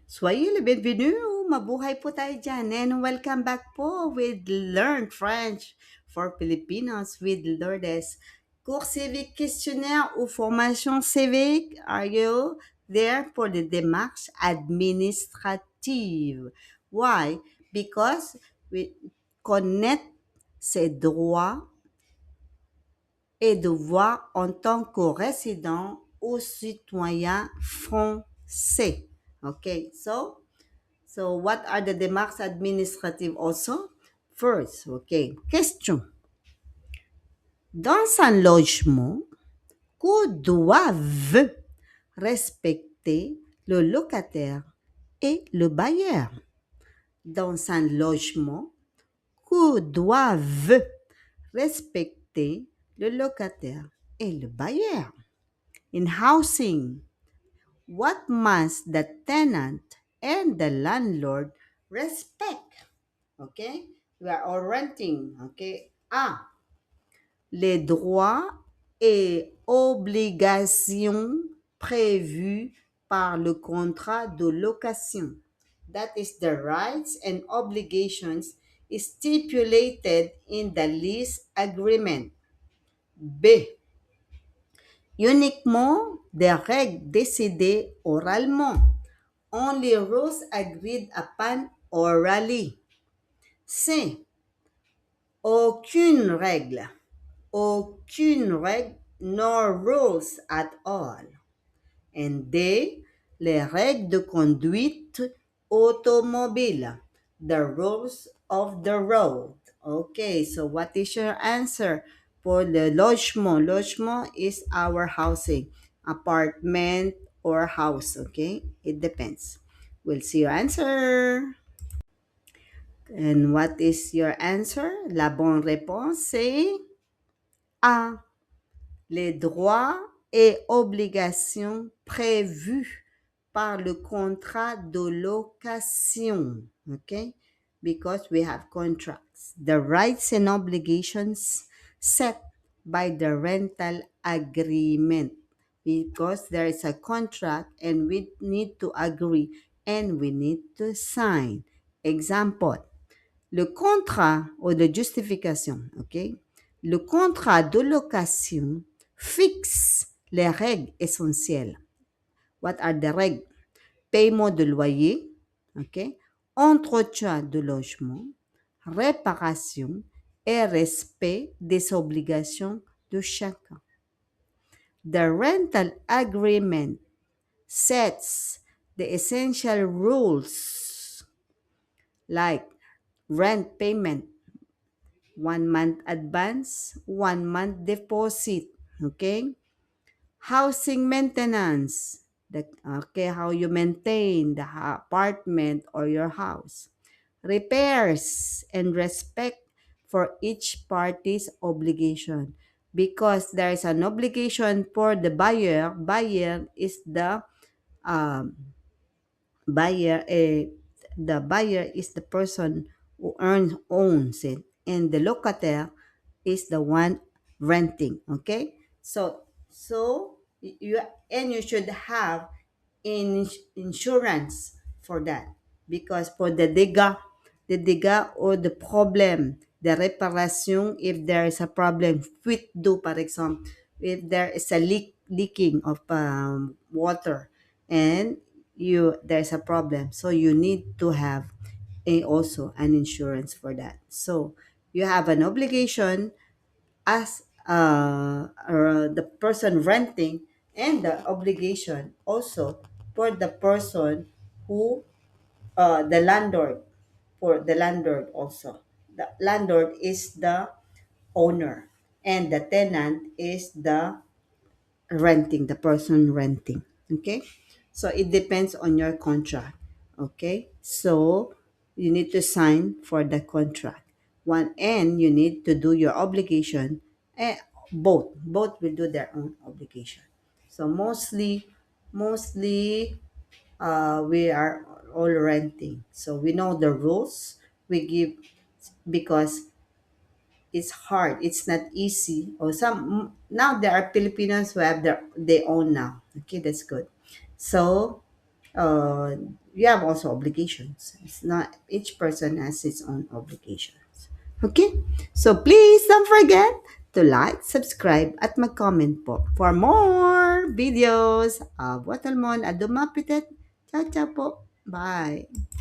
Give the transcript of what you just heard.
Soyez le bienvenu, mabuhay po tayo dyan. And welcome back po with Learn French for Filipinos with Lourdes. Cours civique questionnaire ou formation civique, are you there for the démarche administrative? Why? Because we connaître ses droits et devoirs en tant que résident ou citoyen français. Okay, so what are the démarches administratives also? First, okay, question. Dans un logement, que doivent respecter le locataire et le bailleur? Dans un logement, que doivent respecter le locataire et le bailleur? In housing, what must the tenant and the landlord respect? Okay? We are all renting. Okay? A. Les droits et obligations prévus par le contrat de location. That is the rights and obligations stipulated in the lease agreement. B. Uniquement des règles décidées oralement. Only rules agreed upon orally. C. Aucune règle, nor rules at all. And D. Les règles de conduite automobile, the rules of the road. Okay, so what is your answer for the logement? Logement is our housing, apartment or house, okay? It depends. We'll see your answer. And what is your answer? La bonne réponse, c'est A. Les droits et obligations prévus par le contrat de location. Okay? Because we have contracts. The rights and obligations set by the rental agreement. Because there is a contract and we need to agree and we need to sign. Example, le contrat ou de justification, OK? Le contrat de location fixe les règles essentielles. What are the règles? Paiement de loyer, OK? Entretien de logement, réparation et respect des obligations de chacun. The rental agreement sets the essential rules like rent payment, 1 month advance, 1 month deposit. Okay? Housing maintenance. Okay, how you maintain the apartment or your house. Repairs and respect for each party's obligation. Because there is an obligation for the buyer. Buyer is um, the buyer is the person who owns it, and the locataire is the one renting. Okay, so you should have insurance for that, because for the dégâts or the problem, the reparation, if there is a problem, fuite d'eau, par exemple, if there is a leaking of water, and there's a problem, so you need to have also an insurance for that. So you have an obligation as the person renting, and the obligation also for the person who the landlord, for the landlord also. The landlord is the owner and the tenant is the the person renting. Okay, so it depends on your contract. Okay, so you need to sign for the contract one, and you need to do your obligation. Both will do their own obligation. So mostly we are all renting, so we know the rules we give, because it's hard. It's not easy. Or some now there are Filipinos who have they own now. Okay, that's good. So uh, you have also obligations. It's not each person has its own obligations. Okay? So please don't forget to like, subscribe, at mag-comment po for more videos of Watalmon at Dumapitet. Ciao, ciao po. Bye.